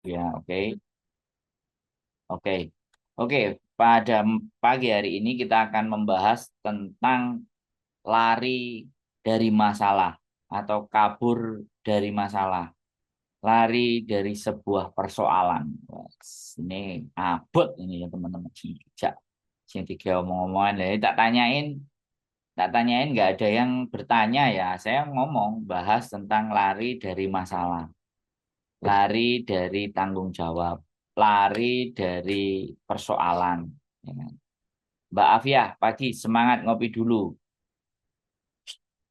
Ya, oke. Oke. Oke, pada pagi hari ini kita akan membahas tentang lari dari masalah atau kabur dari masalah. Lari dari sebuah persoalan. Wah, ini abot ini ya teman-teman. Bijak. Sing tiga omong-omongan. Jadi tak tanyain nggak ada yang bertanya ya. Saya ngomong bahas tentang lari dari masalah. Lari dari tanggung jawab, lari dari persoalan. Ya kan? Mbak Afia, pagi semangat ngopi dulu,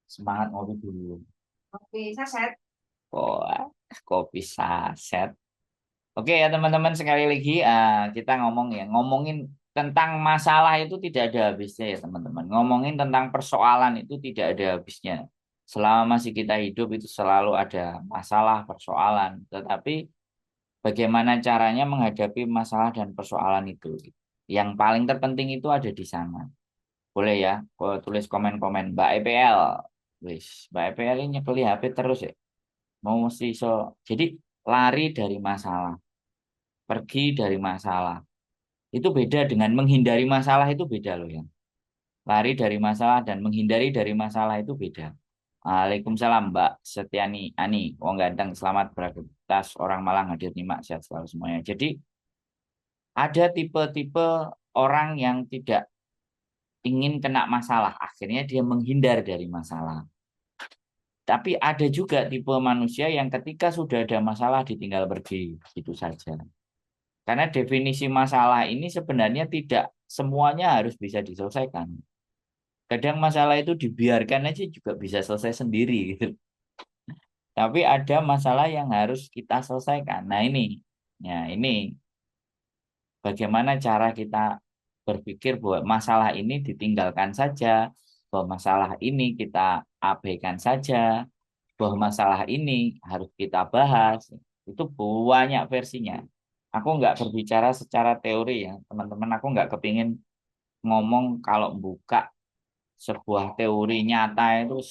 semangat ngopi dulu. Oke, saset. Oh, kopi saset. Oke ya teman-teman sekali lagi kita ngomongin tentang masalah itu tidak ada habisnya ya teman-teman. Ngomongin tentang persoalan itu tidak ada habisnya. Selama masih kita hidup itu selalu ada masalah, persoalan. Tetapi bagaimana caranya menghadapi masalah dan persoalan itu? Yang paling terpenting itu ada di sana. Boleh ya, tulis komen-komen Mbak EPL. Wis, Mbak EPL ini nyekeli HP terus ya. Mau mesti so. Jadi lari dari masalah, pergi dari masalah. Itu beda dengan menghindari masalah itu beda loh ya. Lari dari masalah dan menghindari dari masalah itu beda. Waalaikumsalam Mbak Setiani Ani. Wong ganteng, selamat beraktivitas. Orang Malang hadir nyimak sehat selalu semuanya. Jadi ada tipe-tipe orang yang tidak ingin kena masalah, akhirnya dia menghindar dari masalah. Tapi ada juga tipe manusia yang ketika sudah ada masalah ditinggal pergi, gitu saja. Karena definisi masalah ini sebenarnya tidak semuanya harus bisa diselesaikan. Kadang masalah itu dibiarkan aja juga bisa selesai sendiri gitu. Tapi ada masalah yang harus kita selesaikan. Nah ini bagaimana cara kita berpikir bahwa masalah ini ditinggalkan saja, bahwa masalah ini kita abaikan saja, bahwa masalah ini harus kita bahas. Itu banyak versinya. Aku nggak berbicara secara teori ya, teman-teman. Aku nggak kepingin ngomong kalau buka sebuah teori nyata itu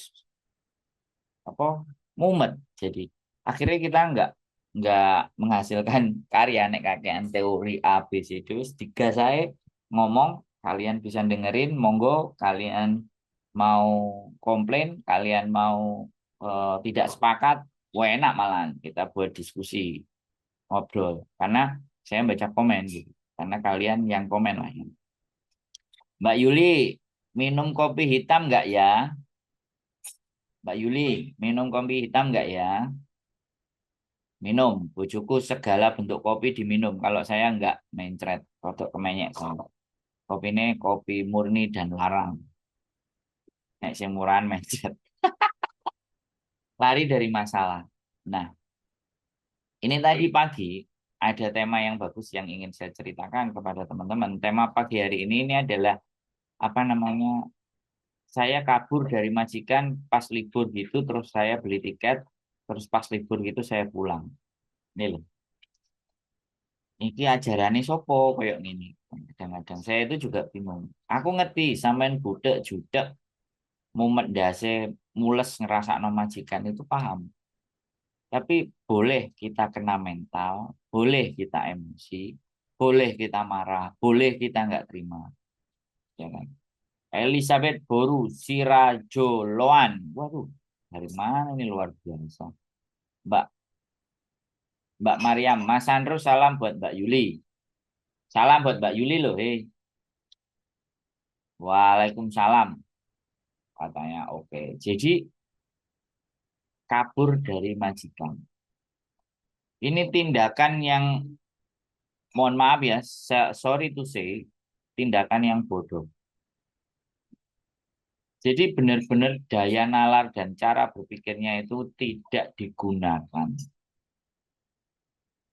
apa mumet. Jadi akhirnya kita nggak menghasilkan karya nek kakean teori A B C D wis tiga saya ngomong kalian bisa dengerin monggo kalian mau komplain kalian mau tidak sepakat wah enak malahan kita buat diskusi ngobrol karena saya baca komen gitu karena kalian yang komen lah ya. Mbak Yuli minum kopi hitam nggak ya Mbak Yuli minum kopi hitam nggak ya minum, bojoku segala bentuk kopi diminum. Kalau saya enggak mencret, rodok kemenyek sama. Kopi ini kopi murni dan larang. Nek sing murahan mencret. Lari dari masalah. Nah, ini tadi pagi ada tema yang bagus yang ingin saya ceritakan kepada teman-teman. Tema pagi hari ini adalah apa namanya? Saya kabur dari majikan pas libur gitu, terus saya beli tiket, terus pas libur gitu saya pulang. Ini loh. Iki ajarane sopo koyok gini. Kadang-kadang saya itu juga bingung. Aku ngerti sampean budek judek mumet ndase mules ngerasakno majikan itu paham. Tapi boleh kita kena mental, boleh kita emosi, boleh kita marah, boleh kita nggak terima, ya kan? Elizabeth Boru Sirajoloan. Waduh, dari mana ini luar biasa. Mbak Mbak Mariam, Mas Sandro salam buat Mbak Yuli. Salam buat Mbak Yuli loh, hei. Waalaikumsalam. Katanya oke. Jadi kabur dari majikan. Ini tindakan yang mohon maaf ya, sorry to say, tindakan yang bodoh. Jadi benar-benar daya nalar dan cara berpikirnya itu tidak digunakan.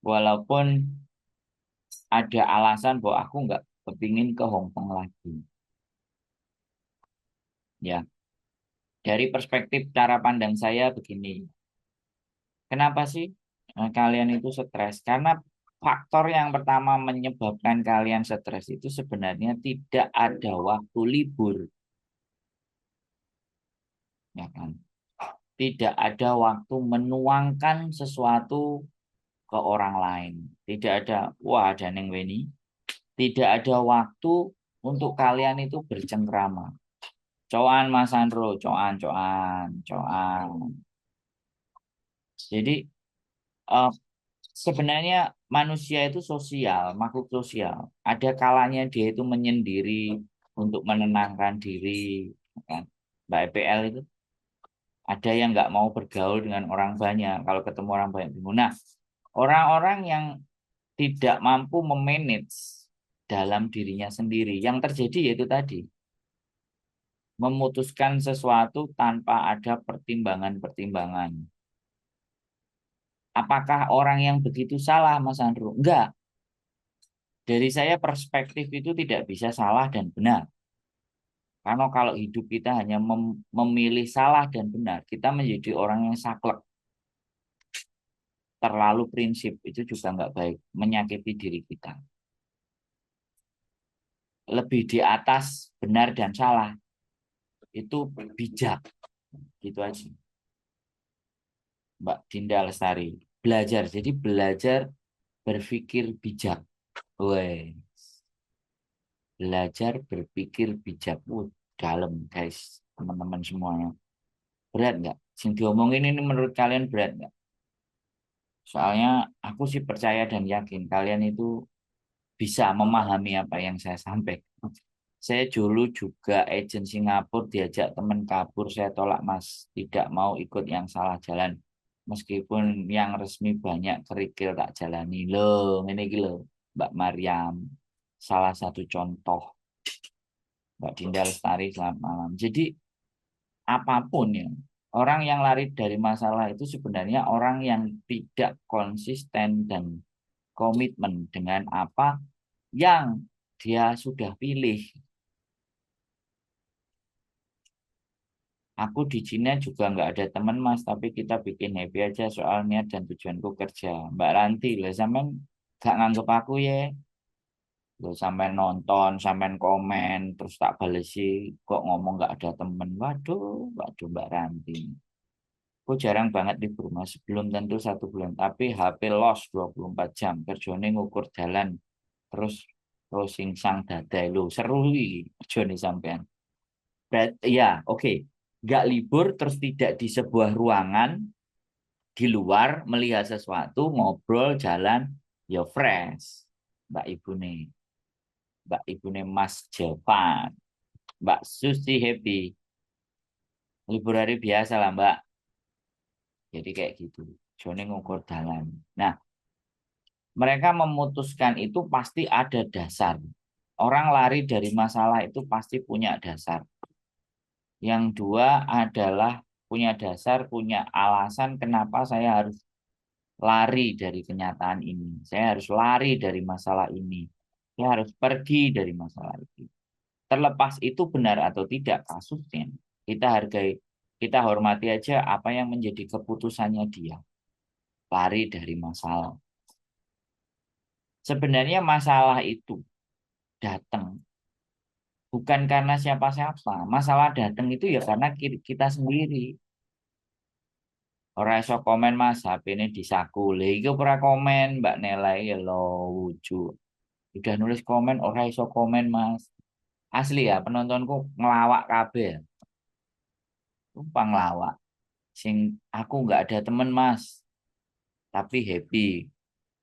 Walaupun ada alasan bahwa aku nggak kepingin ke Hong Kong lagi. Ya, dari perspektif cara pandang saya begini. Kenapa sih kalian itu stres? Karena faktor yang pertama menyebabkan kalian stres itu sebenarnya tidak ada waktu libur, ya kan? Tidak ada waktu menuangkan sesuatu ke orang lain. Tidak ada, wah ada Neng Weni. Tidak ada waktu untuk kalian itu bercengkrama. Coan Mas Andro, coan, coan, coan. Jadi eh, sebenarnya manusia itu sosial, makhluk sosial. Ada kalanya dia itu menyendiri untuk menenangkan diri, kan? Mbak EPL itu ada yang nggak mau bergaul dengan orang banyak. Kalau ketemu orang banyak bingung. Nah, orang-orang yang tidak mampu memanage dalam dirinya sendiri, yang terjadi yaitu tadi memutuskan sesuatu tanpa ada pertimbangan-pertimbangan. Apakah orang yang begitu salah, Mas Andrew? Enggak. Dari saya perspektif itu tidak bisa salah dan benar. Karena kalau hidup kita hanya memilih salah dan benar, kita menjadi orang yang saklek, terlalu prinsip, itu juga nggak baik, menyakiti diri kita. Lebih di atas benar dan salah, itu bijak, gitu aja. Mbak Dinda Lestari, belajar, jadi belajar berpikir bijak. Weh, belajar berpikir bijak. Dalam guys, teman-teman semuanya. Berat nggak? Sing diomongin ini menurut kalian berat nggak? Soalnya aku sih percaya dan yakin kalian itu bisa memahami apa yang saya sampaikan. Saya dulu juga agent Singapura diajak teman kabur, saya tolak Mas, tidak mau ikut yang salah jalan. Meskipun yang resmi banyak kerikil tak jalani. Loh, ini gila, Mbak Mariam. Salah satu contoh, Mbak Dinda Lestari, selamat malam. Jadi apapun ya, orang yang lari dari masalah itu sebenarnya orang yang tidak konsisten dan komitmen dengan apa yang dia sudah pilih. Aku di Cina juga nggak ada teman Mas, tapi kita bikin happy aja soal niat dan tujuanku kerja. Mbak Ranti, lah sampean gak nganggep aku ya. Lo sampean nonton, sampean komen, terus tak balesi, kok ngomong nggak ada temen. Waduh, waduh Mbak Ranti. Aku jarang banget di rumah sebelum tentu 1 bulan, tapi HP los 24 jam. Kerjanya ngukur jalan, terus browsing sang dadai. Lo seru iki kerjanya sampean. Ya, oke. Nggak libur, terus tidak di sebuah ruangan, di luar, melihat sesuatu, ngobrol, jalan, ya fresh. Mbak Ibu nih. Mbak Ibu nih Mas Jevan. Mbak Susi happy. Libur hari biasa lah Mbak. Jadi kayak gitu. Jone ngukur jalan. Nah, mereka memutuskan itu pasti ada dasar. Orang lari dari masalah itu pasti punya dasar. Yang dua adalah punya dasar, punya alasan kenapa saya harus lari dari kenyataan ini. Saya harus lari dari masalah ini. Saya harus pergi dari masalah itu. Terlepas itu benar atau tidak kasusnya, kita hargai, kita hormati aja apa yang menjadi keputusannya dia. Lari dari masalah. Sebenarnya masalah itu datang bukan karena siapa-siapa. Masalah datang itu ya karena kita sendiri. Orang iso komen Mas, HP ini disaku. Lha iki ora komen Mbak Nela ya lo wujud. Udah nulis komen orang iso komen Mas. Asli ya penontonku ngelawak kabeh. Sumpah ngelawak. Sing aku nggak ada temen Mas, tapi happy.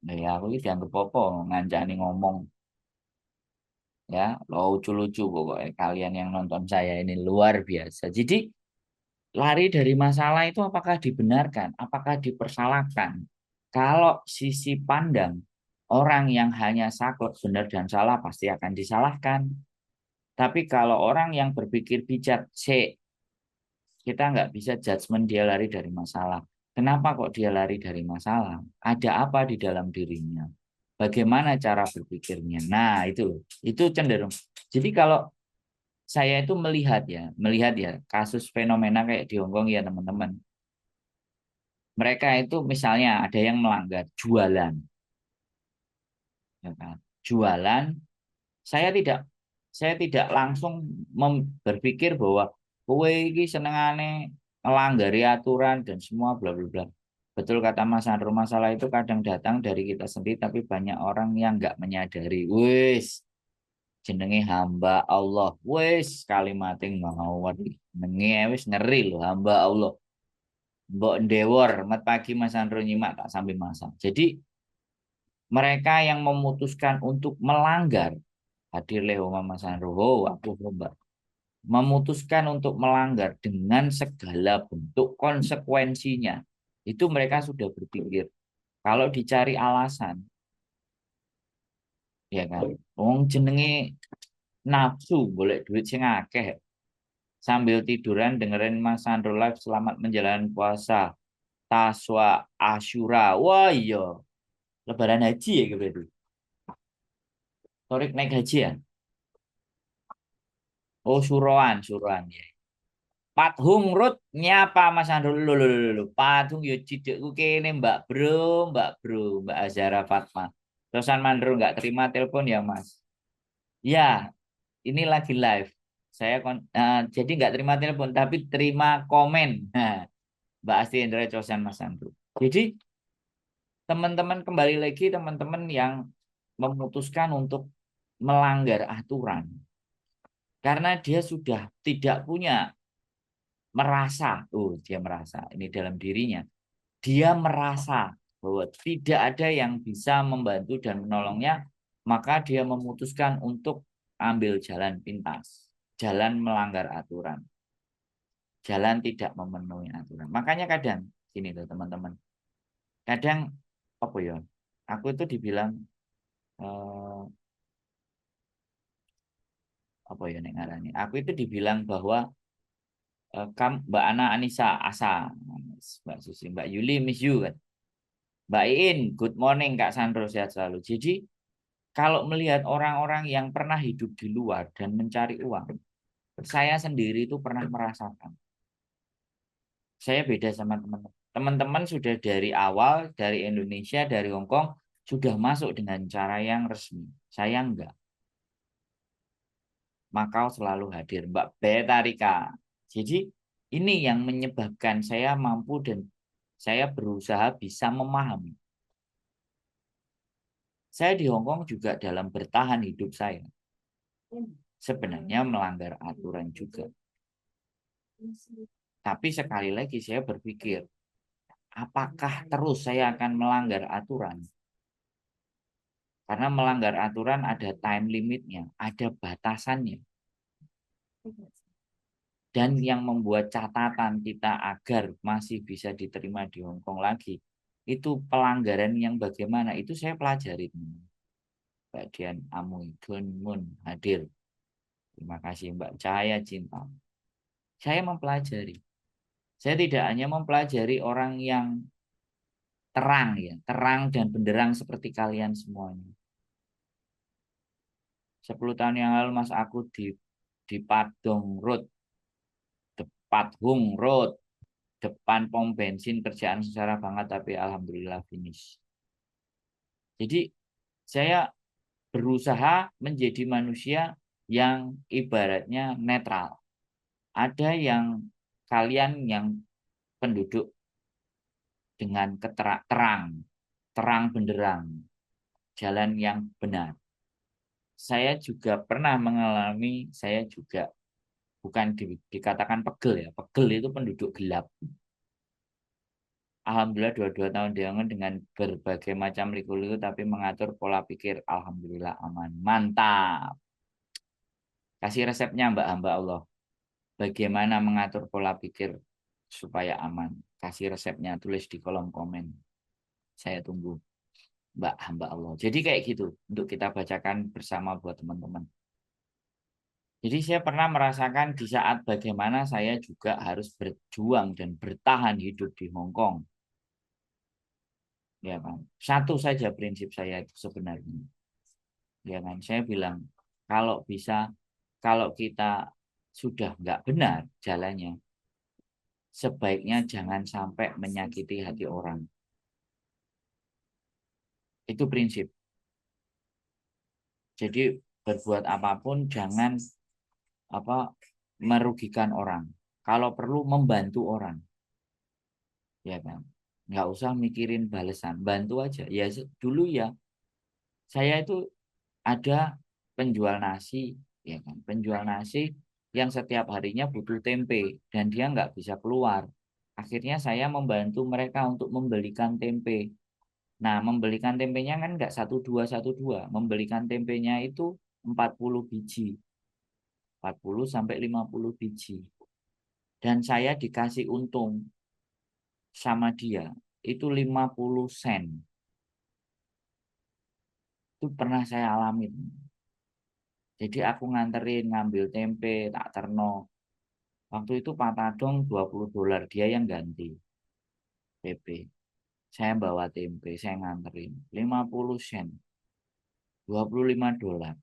Nah, ya aku ini dianggap apa ngancani ngomong ya lucu-lucu pokoknya kalian yang nonton saya ini luar biasa. Jadi lari dari masalah itu apakah dibenarkan, apakah dipersalahkan? Kalau sisi pandang orang yang hanya saklek benar dan salah pasti akan disalahkan. Tapi kalau orang yang berpikir bijak, kita nggak bisa judgement dia lari dari masalah. Kenapa kok dia lari dari masalah? Ada apa di dalam dirinya? Bagaimana cara berpikirnya? Nah, itu cenderung. Jadi kalau saya itu melihat ya kasus fenomena kayak di Hongkong ya teman-teman. Mereka itu misalnya ada yang melanggar jualan, ya kan? Jualan, saya tidak saya tidak langsung berpikir bahwa kowe iki senengane ngelanggari aturan dan semua bla bla bla. Betul kata Mas Andro, masalah itu kadang datang dari kita sendiri, tapi banyak orang yang nggak menyadari. Wis, jenenge hamba Allah. Wis, kalimating mau jenenge wis ngeri loh hamba Allah. Mbok ndewor, mat pagi Mas Andro nyimak tak sampai masak. Jadi mereka yang memutuskan untuk melanggar, hadir leho Mas Andro, oh, aku Mbak, memutuskan untuk melanggar dengan segala bentuk konsekuensinya. Itu mereka sudah berpikir. Kalau dicari alasan, ya kan, wong jenenge nafsu, boleh duit sing akeh. Sambil tiduran dengerin Mas Sandro Live selamat menjalani puasa. Taswa Asyura. Wah iya. Lebaran haji ya gitu. Torik naik haji ya? Oh suroan, suroan ya. Pathung Rut nyapa Mas Sandro. Lho. Pathung yo cidekku kene Mbak Bro, Mbak Azara Fatma. Terusan Mandro nggak terima telepon ya Mas. Ya, ini lagi live. Jadi nggak terima telepon, tapi terima komen. Nah, Mbak Asti Indra Cosan Mas Andrew. Jadi teman-teman kembali lagi teman-teman yang memutuskan untuk melanggar aturan karena dia sudah tidak punya merasa, dia merasa ini dalam dirinya, dia merasa bahwa tidak ada yang bisa membantu dan menolongnya, maka dia memutuskan untuk ambil jalan pintas, jalan melanggar aturan, jalan tidak memenuhi aturan. Makanya kadang sini tuh teman-teman, kadang apa ya? Aku itu dibilang eh, apa ya nek ngarani. Aku itu dibilang bahwa Mbak Ana Anissa Asa, Mbak Susi, Mbak Yuli miss you kan. Mbak Iin, good morning Kak Sandro sehat selalu. Jadi kalau melihat orang-orang yang pernah hidup di luar dan mencari uang, saya sendiri itu pernah merasakan. Saya beda sama teman-teman. Teman-teman sudah dari awal, dari Indonesia, dari Hong Kong, sudah masuk dengan cara yang resmi. Saya enggak. Makau selalu hadir. Mbak Betarika. Jadi ini yang menyebabkan saya mampu dan saya berusaha bisa memahami. Saya di Hong Kong juga dalam bertahan hidup saya. Sebenarnya melanggar aturan juga. Tapi sekali lagi saya berpikir, apakah terus saya akan melanggar aturan? Karena melanggar aturan ada time limitnya, ada batasannya. Dan yang membuat catatan kita agar masih bisa diterima di Hong Kong lagi, itu pelanggaran yang bagaimana, itu saya pelajari. Mbak Dian Amoy, Gun Mun hadir. Terima kasih Mbak Cahaya Cinta. Saya mempelajari. Saya tidak hanya mempelajari orang yang terang ya, terang dan benderang seperti kalian semuanya. 10 tahun yang lalu Mas aku di Padong Road, Tepat Hung Road, depan pom bensin kerjaan secara banget tapi alhamdulillah finish. Jadi saya berusaha menjadi manusia yang ibaratnya netral. Ada yang kalian yang penduduk dengan terang benderang, jalan yang benar. Saya juga pernah mengalami, saya juga bukan dikatakan pegel ya, pegel itu penduduk gelap. Alhamdulillah 22 tahun diangon dengan berbagai macam liku-liku tapi mengatur pola pikir. Alhamdulillah aman. Mantap. Kasih resepnya Mbak hamba Allah. Bagaimana mengatur pola pikir supaya aman. Kasih resepnya tulis di kolom komen. Saya tunggu Mbak hamba Allah. Jadi kayak gitu untuk kita bacakan bersama buat teman-teman. Jadi saya pernah merasakan di saat bagaimana saya juga harus berjuang dan bertahan hidup di Hong Kong. Ya kan? Satu saja prinsip saya itu sebenarnya. Ya kan? Saya bilang kalau bisa, kalau kita sudah nggak benar jalannya, sebaiknya jangan sampai menyakiti hati orang. Itu prinsip. Jadi berbuat apapun jangan apa merugikan orang. Kalau perlu membantu orang, ya kan? nggak usah mikirin balasan, bantu aja. Ya dulu ya, saya itu ada penjual nasi, ya kan, penjual nasi yang setiap harinya butuh tempe dan dia nggak bisa keluar. Akhirnya saya membantu mereka untuk membelikan tempe. Nah, membelikan tempenya kan nggak satu dua, membelikan tempenya itu 40 biji, 40 sampai 50 biji. Dan saya dikasih untung sama dia itu 50 sen. Itu pernah saya alami. Jadi aku nganterin ngambil tempe tak terno. Waktu itu Pak Tadong $20, dia yang ganti PP. Saya bawa tempe, saya nganterin 50 sen, $25.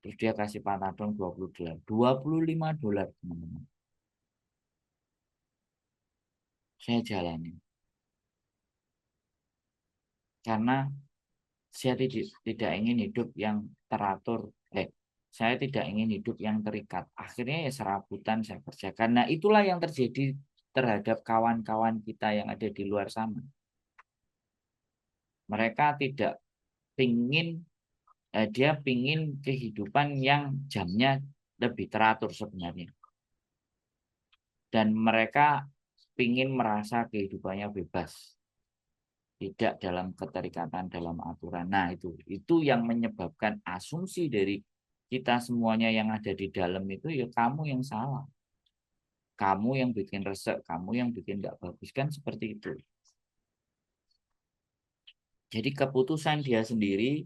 Terus dia kasih Pak Tadong $20. $25, teman-teman. Saya jalani. Karena saya tidak ingin hidup yang teratur. Saya tidak ingin hidup yang terikat. Akhirnya ya serabutan saya kerjakan. Nah, itulah yang terjadi terhadap kawan-kawan kita yang ada di luar sana. Mereka tidak pingin, dia pingin kehidupan yang jamnya lebih teratur sebenarnya. Dan mereka pingin merasa kehidupannya bebas. Tidak dalam keterikatan dalam aturan. Nah, itu yang menyebabkan asumsi dari kita semuanya yang ada di dalam itu ya kamu yang salah. Kamu yang bikin resek, kamu yang bikin nggak bagus kan seperti itu. Jadi keputusan dia sendiri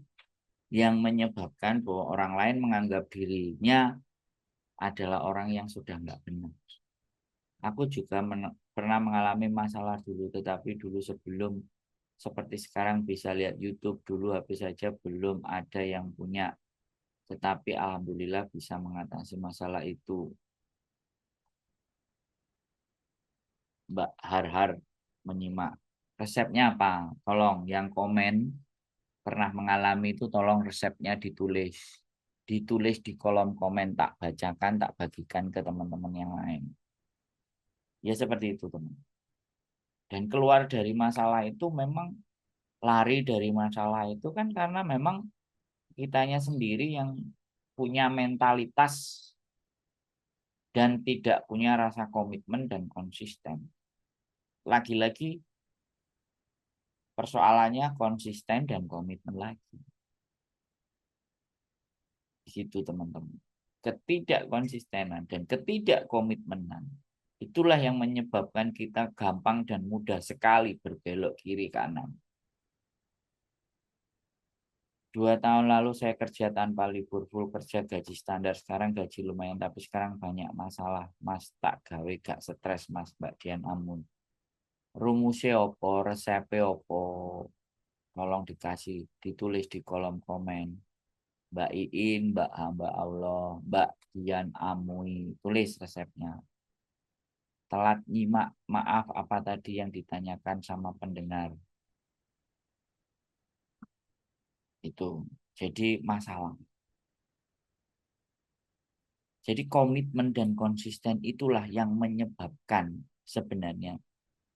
yang menyebabkan bahwa orang lain menganggap dirinya adalah orang yang sudah nggak benar. Aku juga pernah mengalami masalah dulu, tetapi dulu sebelum seperti sekarang bisa lihat YouTube, dulu habis saja belum ada yang punya. Tetapi alhamdulillah bisa mengatasi masalah itu. Mbak Har-Har menyimak. Resepnya apa? Tolong yang komen pernah mengalami itu tolong resepnya ditulis. Ditulis di kolom komen, tak bacakan, tak bagikan ke teman-teman yang lain. Ya seperti itu teman. Dan keluar dari masalah itu memang lari dari masalah itu kan karena memang kitanya sendiri yang punya mentalitas dan tidak punya rasa komitmen dan konsisten. Lagi-lagi persoalannya konsisten dan komitmen lagi. Di situ teman-teman. Ketidakkonsistenan dan ketidakkomitmenan. Itulah yang menyebabkan kita gampang dan mudah sekali berbelok kiri kanan. 2 tahun lalu saya kerja tanpa libur, full kerja gaji standar. Sekarang gaji lumayan, tapi sekarang banyak masalah. Mas tak gawe gak stres mas, Mbak Dian Amun. Rumusnya opo, resepnya opo, tolong dikasih, ditulis di kolom komen. Mbak Iin, Mbak Hamba Allah, Mbak Dian Amui, tulis resepnya. Telat nyimak, maaf apa tadi yang ditanyakan sama pendengar. Itu jadi masalah. Jadi komitmen dan konsisten itulah yang menyebabkan sebenarnya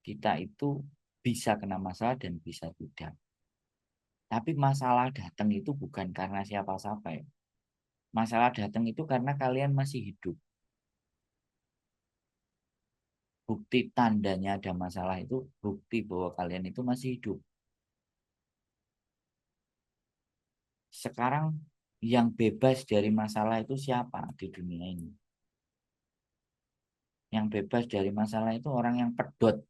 kita itu bisa kena masalah dan bisa tidak. Tapi masalah datang itu bukan karena siapa-siapa ya. Masalah datang itu karena kalian masih hidup. Bukti tandanya ada masalah itu bukti bahwa kalian itu masih hidup. Sekarang yang bebas dari masalah itu siapa di dunia ini? Yang bebas dari masalah itu orang yang pedot.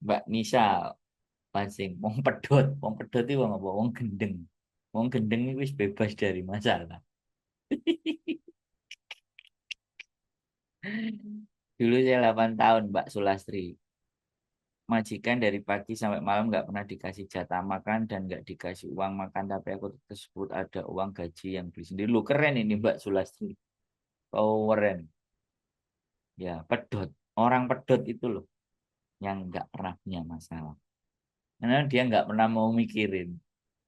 Mbak Nisa pancing wong pedot. Wong pedot itu wong apa? Wong gendeng. Wong gendeng itu wis bebas dari masalah. Dulu saya 8 tahun Mbak Sulastri. Majikan dari pagi sampai malam nggak pernah dikasih jatah makan dan nggak dikasih uang makan, tapi aku tersebut ada uang gaji yang beli sendiri. Lu keren ini Mbak Sulastri. Keren. Ya, pedot. Orang pedot itu loh yang nggak pernah punya masalah. Karena dia nggak pernah mau mikirin.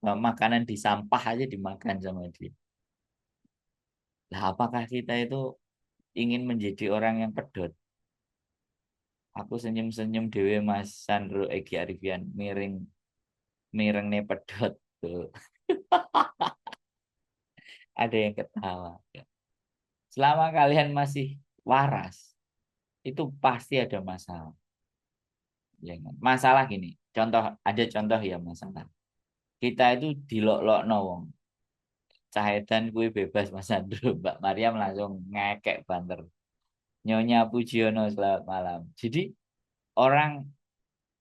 Makanan di sampah aja dimakan sama dia. Nah, apakah kita itu ingin menjadi orang yang pedot? Aku senyum-senyum dewe Mas Sandro Egi Arifian miring mireng nih pedot tuh. Ada yang ketawa. Ya. Selama kalian masih waras, itu pasti ada masalah. Ya kan? Masalah gini, contoh ada contoh ya masalah. Kita itu dilok-lok wong. Cahedan kue bebas Mas Sandro, Mbak Mariam langsung ngekek banter. Nyonya Pujiono selamat malam. Jadi orang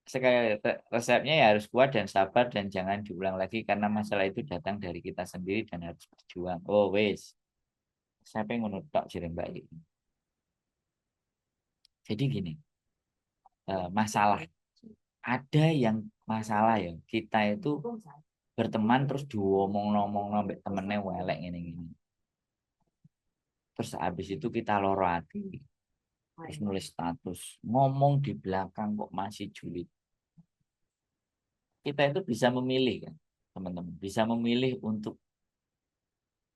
sekali resepnya ya harus kuat dan sabar dan jangan diulang lagi karena masalah itu datang dari kita sendiri dan harus berjuang. Oh wes, siapa yang ngono tok jeneng Mbak iki. Jadi gini, masalah ada yang masalah ya kita itu berteman terus diomong-omong sampai temennya welek ini. Terus habis itu kita loro hati, terus nulis status, ngomong di belakang kok masih julid. Kita itu bisa memilih kan, teman-teman, bisa memilih untuk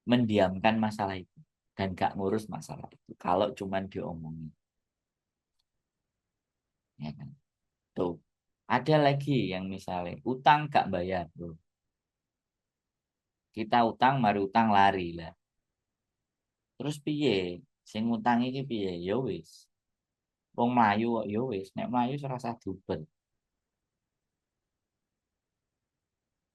mendiamkan masalah itu dan gak ngurus masalah itu kalau cuman diomongin, ya kan. Tuh, ada lagi yang misalnya utang gak bayar, bro. Kita utang, mari utang lari lah. Terus piye? Sing ngutang iki piye? Ya wis. Wong mlayu kok ya wis, nek mlayu serasa dubel.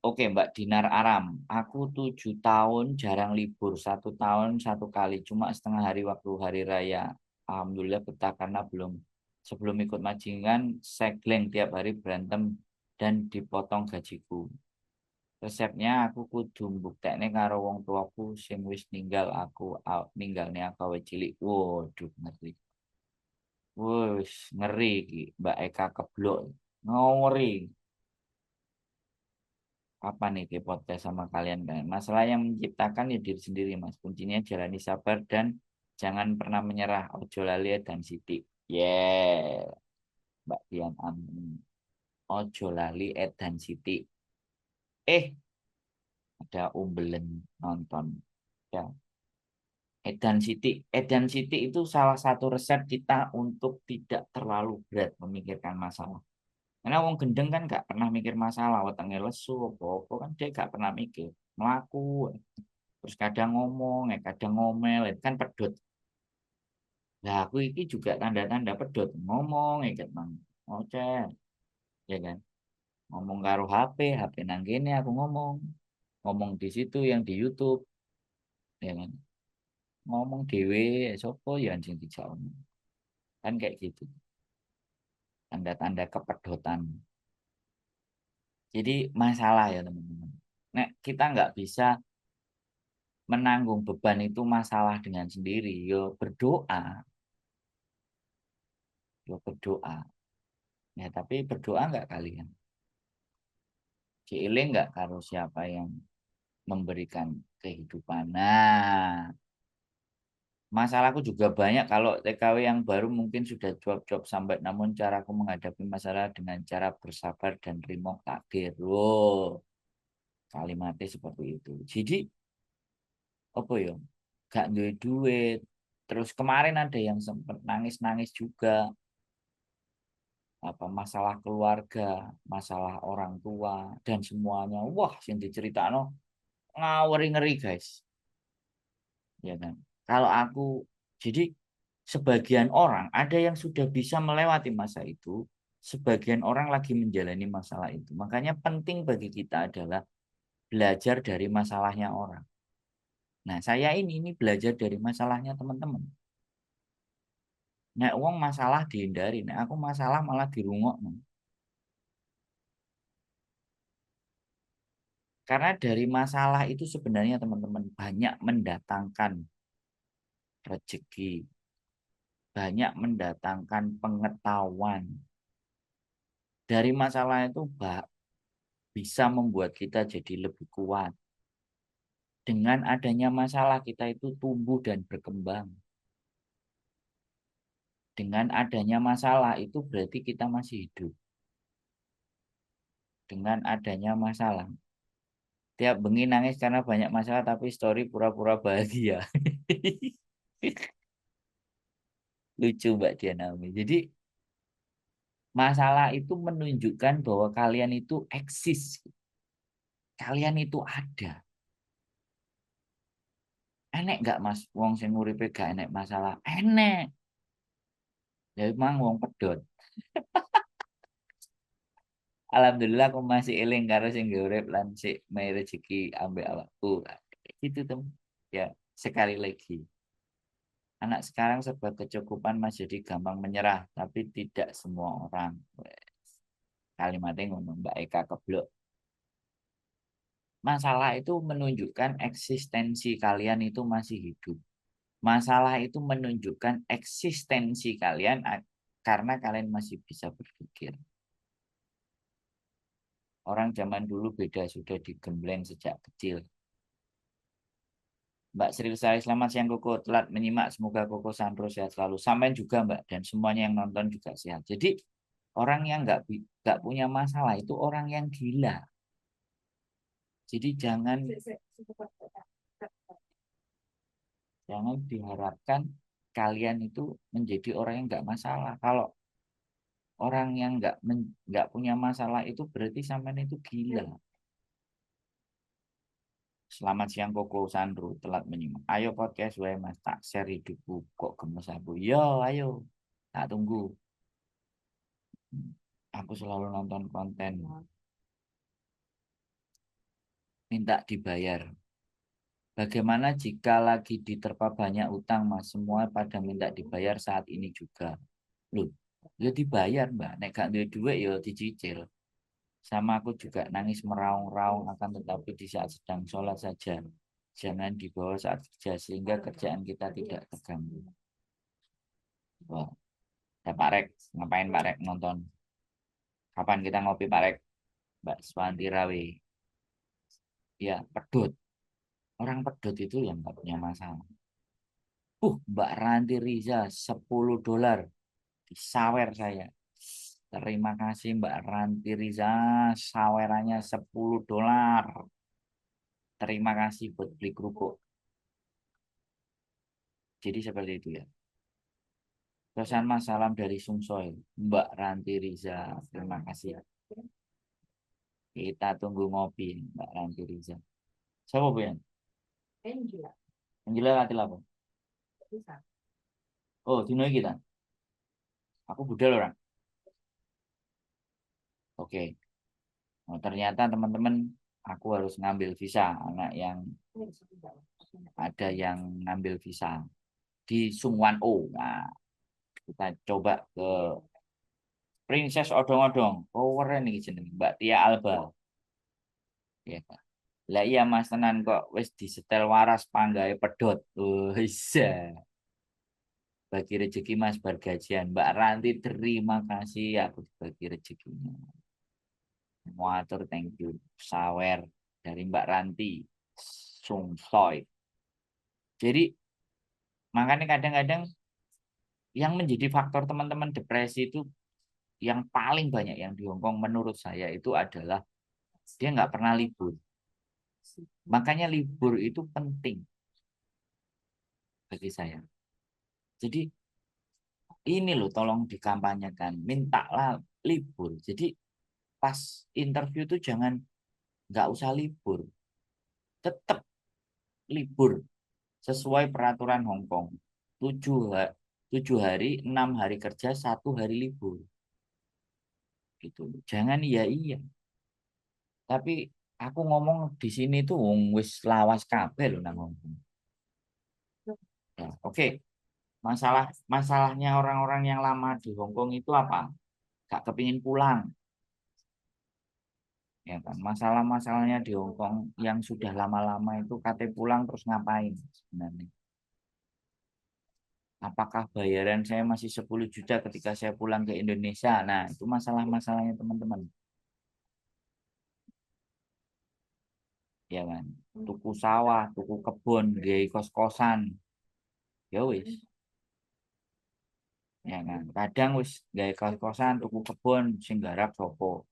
Oke Mbak Dinar Aram, aku 7 tahun jarang libur, 1 tahun 1 kali, cuma setengah hari waktu hari raya. Alhamdulillah betah karena sebelum ikut majingan, segleng tiap hari berantem dan dipotong gajiku. Resepnya aku kudu mbuktekne karo wong tuaku sing wis ninggal ninggalne aku awake cilik. Waduh ngeri. Wus ngeri iki Mbak Eka keblok. Ngeri. Apa nih di podcast sama kalian kan? Masalah yang menciptakan ya diri sendiri Mas. Kuncinya jalani sabar dan jangan pernah menyerah. Ojo lali dan Siti. Yeah, Mbak Dian Amin. Ojo lali dan Siti. Ada umbelen nonton. Ya. Edan Siti itu salah satu resep kita untuk tidak terlalu berat memikirkan masalah. Karena wong gendeng kan gak pernah mikir masalah, wetenge lesu apa-apa kan dia gak pernah mikir. Melaku, terus kadang ngomong, kadang ngomel, itu kan pedot. Nah, aku ini juga tanda-tanda pedot, ngomong, kan mang, ngoceh, ya kan. Ngomong karo HP nang kene aku ngomong di situ yang di YouTube, ya kan. Ngomong dewe, sopo ya anjing dijauh. Kan kayak gitu, tanda-tanda kepedotan. Jadi masalah ya teman-teman. Nek kita nggak bisa menanggung beban itu masalah dengan sendiri, yo berdoa. Ya tapi berdoa nggak kalian? Cile nggak karo siapa yang memberikan kehidupan. Nah, masalahku juga banyak kalau TKW yang baru mungkin sudah job-job sampai namun caraku menghadapi masalah dengan cara bersabar dan terima takdir. Wow, kalimatnya seperti itu. Jadi apa ya? Gak duit duit. Terus kemarin ada yang sempat nangis-nangis juga apa masalah keluarga, masalah orang tua dan semuanya. Wah, yang diceritakan ngawuri ngeri guys. Ya kan? Kalau aku jadi sebagian orang ada yang sudah bisa melewati masa itu, sebagian orang lagi menjalani masalah itu. Makanya penting bagi kita adalah belajar dari masalahnya orang. Nah, saya ini belajar dari masalahnya teman-teman. Nek uang masalah dihindari, nek aku masalah malah dirungok. Karena dari masalah itu sebenarnya teman-teman banyak mendatangkan rezeki, banyak mendatangkan pengetahuan. Dari masalah itu bisa membuat kita jadi lebih kuat. Dengan adanya masalah kita itu tumbuh dan berkembang. Dengan adanya masalah itu berarti kita masih hidup. Dengan adanya masalah. Tiap bengi nangis karena banyak masalah tapi story pura-pura bahagia. Lucu Mbak Diana. Jadi Masalah itu menunjukkan bahwa kalian itu eksis. Kalian itu ada. Enek nggak mas? Wong sing uripe gak enek masalah. Enek. Ya emang wong pedot. Alhamdulillah aku masih eling karo sing urip lan sik mai rezeki ambek awakku. Itu tem. Ya, sekali lagi. Anak sekarang serba kecukupan mas jadi gampang menyerah, tapi tidak semua orang. Kalimatnya ngomong Mbak Eka keblok. Masalah itu menunjukkan eksistensi kalian itu masih hidup. Masalah itu menunjukkan eksistensi kalian karena kalian masih bisa berpikir. Orang zaman dulu beda sudah digembleng sejak kecil. Mbak Sri Lestari, selamat siang Koko. Telat menyimak, semoga Koko Sandro sehat selalu. Sampai juga Mbak, dan semuanya yang nonton juga sehat. Jadi orang yang nggak punya masalah itu orang yang gila. Jadi jangan diharapkan kalian itu menjadi orang yang nggak masalah. Kalau orang yang nggak punya masalah itu berarti sampean itu gila. Selamat siang Koko Sandro, telat menyimak. Ayo podcast wae Mas, tak share hidupku kok gemes aku. Yo, ayo. Tak tunggu. Aku selalu nonton konten minta dibayar. Bagaimana jika lagi diterpa banyak utang, Mas? Semua pada minta dibayar saat ini juga. Loh, ya dibayar, Mbak. Nek gak duwe duit ya dicicil. Sama aku juga nangis meraung-raung akan tetapi di saat sedang sholat saja. Jangan dibawa saat kerja sehingga kerjaan kita tidak terganggu. Wah, ya Pak Rek, ngapain Pak Rek nonton? Kapan kita ngopi Pak Rek? Mbak Swanti Rawe. Ya, pedut. Orang pedut itu yang nggak punya masalah. Mbak Ranti Riza, $10. Disawer saya. Terima kasih Mbak Ranti Riza. Sawerannya $10. Terima kasih buat beli kerupuk. Jadi seperti itu ya. Pesan Mas, salam dari Sumsoy. Mbak Ranti Riza. Terima kasih. Kita tunggu ngopi Mbak Ranti Riza. Siapa Bu yang? Anggila Latil apa? Oh, Dino kita. Aku budal orang. Oke. Oh, ternyata teman-teman aku harus ngambil visa. Anak yang ada yang ngambil visa di Sungwan O. Nah, kita coba ke Princess Odong-Odong. Power nih jeneng Mbak Tia Alba. Ya, Pak. Lah iya Mas tenan kok wis disetel waras panggawe pedot. Oh, iya. Bagi rezeki Mas bergajian. Mbak Ranti terima kasih aku dibagi rezekinya. Muatur thank you. Sawer dari Mbak Ranti. Sungsoy. Jadi makanya kadang-kadang yang menjadi faktor teman-teman depresi itu yang paling banyak yang di Hong Kong menurut saya itu adalah dia nggak pernah libur. Makanya libur itu penting bagi saya. Jadi ini loh tolong dikampanyekan, mintalah libur. Jadi pas interview itu jangan nggak usah libur, tetap libur sesuai peraturan Hong Kong. 7 hari, 6 hari kerja, 1 hari libur. Gitu. Jangan iya iya. Tapi aku ngomong di sini tuh wong wis lawas kabeh loh nang ngomong. Ya, oke. Masalahnya orang-orang yang lama di Hong Kong itu apa? Gak kepingin pulang. Ya kan? Masalah-masalahnya di Hong Kong yang sudah lama-lama itu katanya pulang terus ngapain sebenarnya? Apakah bayaran saya masih 10 juta ketika saya pulang ke Indonesia? Nah, itu masalah-masalahnya teman-teman. Ya kan? Tuku sawah, tuku kebun, gaya kos-kosan. Ya wis. Ya kan? Kadang wis gaya kos-kosan, tuku kebun, sing garap sopo.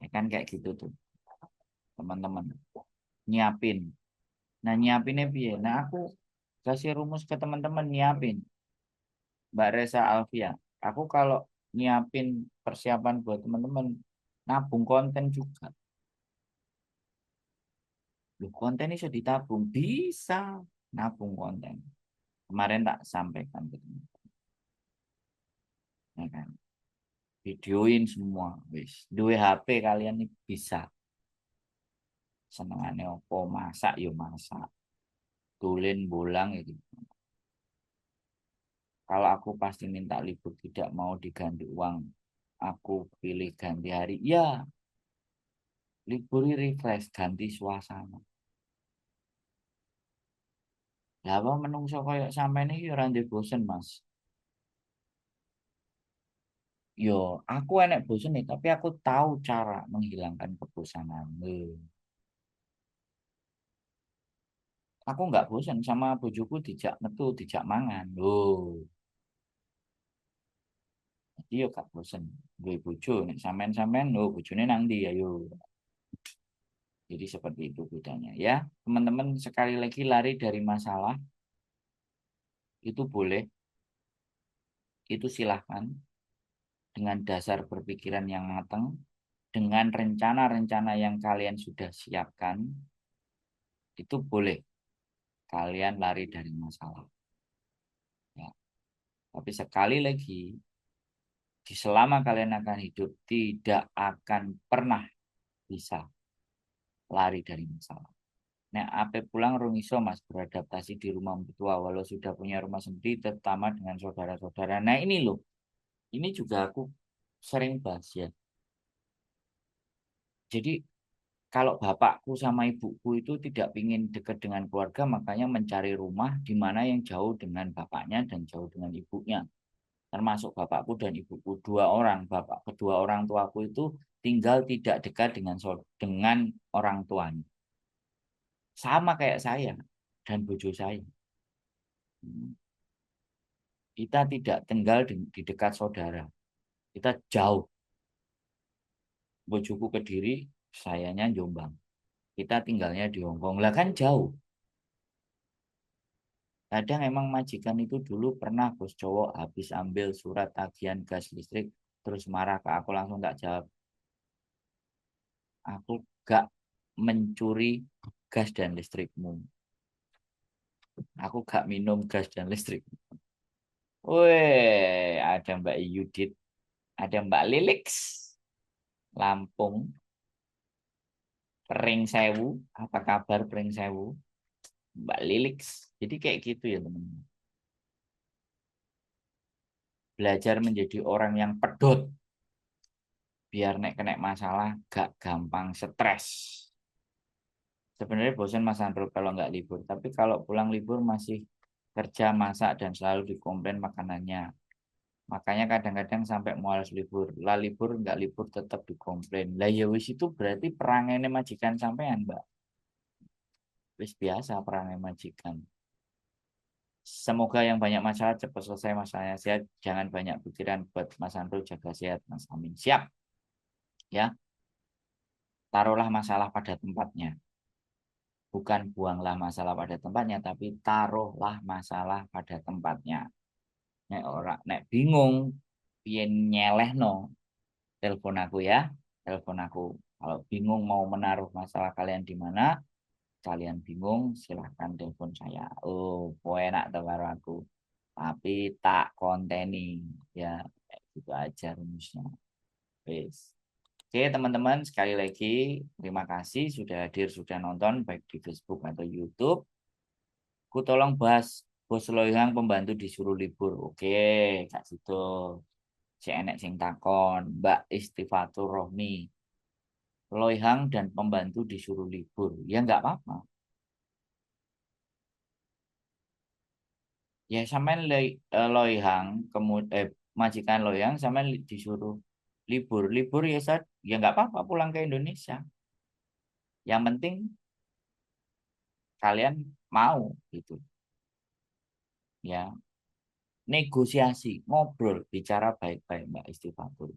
Ya kan kayak gitu tuh, teman-teman. Nyiapin. Nah, nyiapinnya piye? Nah, aku kasih rumus ke teman-teman nyiapin. Mbak Reza Alfia, aku kalau nyiapin persiapan buat teman-teman, nabung konten juga. Loh, konten ini sudah ditabung, bisa nabung konten. Kemarin tak sampaikan ke teman, ya kan? Videoin semua, wis. Dua HP kalian ini bisa. Senengannya opo masak, yo masak. Tulen bolang itu. Kalau aku pasti minta libur, tidak mau diganti uang. Aku pilih ganti hari. Ya, libur ini refresh, ganti suasana. Lah apa menungso koyo sampeyan iki ora ndek bosen, Mas. Yo, aku enek bosen nih, tapi aku tahu cara menghilangkan kebosanan. Aku nggak bosen sama bojoku dijak metu, dijak mangan. Loh, jadi yo gak bosen. Gue bojo nek sampean-sampean lho bojone nang ndi ayo. Jadi seperti itu bedanya ya. Teman-teman sekali lagi lari dari masalah itu boleh, itu silahkan dengan dasar berpikiran yang matang, dengan rencana-rencana yang kalian sudah siapkan, itu boleh kalian lari dari masalah. Ya. Tapi sekali lagi, di selama kalian akan hidup, tidak akan pernah bisa lari dari masalah. Nah, apa pulang rung iso mas beradaptasi di rumah mertua walau sudah punya rumah sendiri, terutama dengan saudara-saudara. Nah ini loh, ini juga aku sering bahas ya. Jadi kalau bapakku sama ibuku itu tidak ingin dekat dengan keluarga, makanya mencari rumah di mana yang jauh dengan bapaknya dan jauh dengan ibunya. Termasuk bapakku dan ibuku dua orang. Bapak kedua orang tuaku itu tinggal tidak dekat dengan orang tuanya. Sama kayak saya dan bojo saya. Kita tidak tinggal di dekat saudara. Kita jauh. Bojoku Kediri, sayanya Jombang. Kita tinggalnya di Hongkong. Lah kan jauh. Kadang emang majikan itu dulu pernah bos cowok habis ambil surat tagihan gas listrik terus marah ke aku langsung tak jawab. Aku gak mencuri gas dan listrikmu. Aku gak minum gas dan listrik. Weh, ada Mbak Yudit, ada Mbak Lilix, Lampung, Pring Sewu. Apa kabar Pring Sewu? Mbak Lilix. Jadi kayak gitu ya teman-teman. Belajar menjadi orang yang pedot. Biar nek kena masalah gak gampang stres. Sebenarnya bosan Mas Andro kalau nggak libur. Tapi kalau pulang libur masih kerja, masak, dan selalu dikomplain makanannya. Makanya kadang-kadang sampai mualas libur. Lah libur nggak libur tetap dikomplain. Lah ya wis itu berarti perangai majikan sampean, Mbak. Wis biasa perangai majikan. Semoga yang banyak masalah cepat selesai masalahnya sehat. Jangan banyak pikiran buat Mas Andro jaga sehat, Mas Amin. Siap ya. Taruhlah masalah pada tempatnya. Bukan buanglah masalah pada tempatnya, tapi taruhlah masalah pada tempatnya. Nek ora, nek bingung, piye nyelehno, telepon aku ya, telepon aku. Kalau bingung mau menaruh masalah kalian di mana, kalian bingung, silahkan telepon saya. Oh, poe enak tuh karo aku. Tapi tak konteni, ya, kayak gitu aja rumusnya. Wes. Oke, teman-teman, sekali lagi terima kasih sudah hadir, sudah nonton baik di Facebook atau YouTube. Ku tolong bahas bos loyang pembantu disuruh libur. Oke, Kak Situ. Si enek sing takon, Mbak Istifatur Rohmi. Loyang dan pembantu disuruh libur. Ya nggak apa-apa. Ya sampean loyang, kemudian majikan loyang sampean disuruh libur. Libur ya saat ya nggak apa-apa pulang ke Indonesia. Yang penting kalian mau gitu. Ya, negosiasi, ngobrol, bicara baik-baik Mbak Istifatur.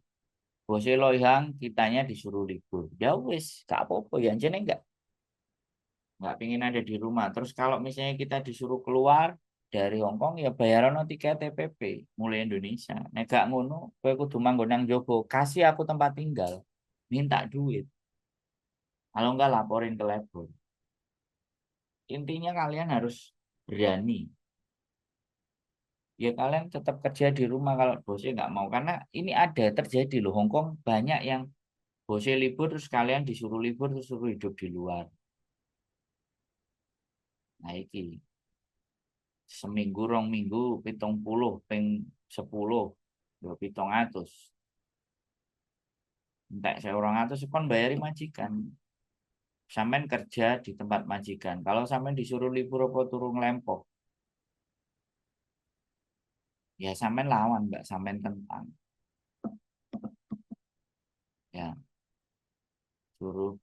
Bosnya loyang, kitanya disuruh libur. Ya wis, gak apa-apa ya, jadi nggak pingin ada di rumah. Terus kalau misalnya kita disuruh keluar dari Hong Kong ya bayaran tiket TPP mulai Indonesia. Nek gak ngono, kowe kudu manggon nang Jogo, kasih aku tempat tinggal, minta duit. Kalau enggak laporin ke labor. Intinya kalian harus berani. Ya kalian tetap kerja di rumah kalau bosnya nggak mau. Karena ini ada terjadi loh, Hong Kong banyak yang bosnya libur terus kalian disuruh libur terus suruh hidup di luar. Nah iki seminggu rong minggu 70 ping 10 ya 700. Entek seorang atus kon bayari majikan. Sampean kerja di tempat majikan. Kalau sampean disuruh libur apa turun lempok, ya sampean lawan, Mbak, sampean tentang. Ya, suruh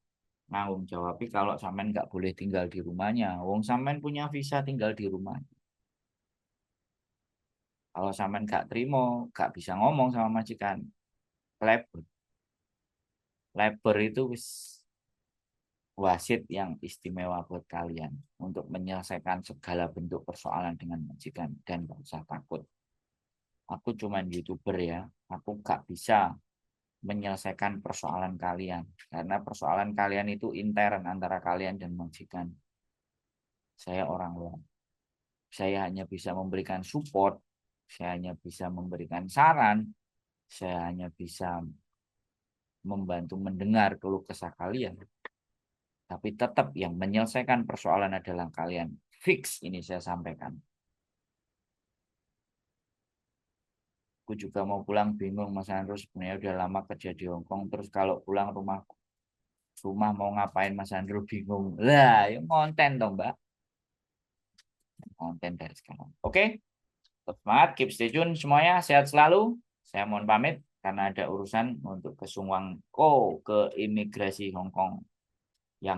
nanggung jawab. Tapi kalau sampean nggak boleh tinggal di rumahnya, wong sampean punya visa tinggal di rumah. Kalau sampean nggak terima, nggak bisa ngomong sama majikan. Labor, labor itu wis wasit yang istimewa buat kalian untuk menyelesaikan segala bentuk persoalan dengan majikan dan nggak usah takut. Aku cuman YouTuber ya, aku nggak bisa menyelesaikan persoalan kalian karena persoalan kalian itu intern antara kalian dan majikan. Saya orang luar. Saya hanya bisa memberikan support, saya hanya bisa memberikan saran, saya hanya bisa membantu mendengar keluh kesah kalian. Tapi tetap yang menyelesaikan persoalan adalah kalian. Fix ini saya sampaikan. Aku juga mau pulang bingung Mas Andro, sebenarnya udah lama kerja di Hong Kong, terus kalau pulang rumah mau ngapain Mas Andro bingung. Lah, ya konten dong, Mbak. Konten dari sekarang. Oke, tetap semangat, keep stay tune semuanya, sehat selalu. Saya mohon pamit karena ada urusan untuk ke Sungwang Ko ke imigrasi Hong Kong yang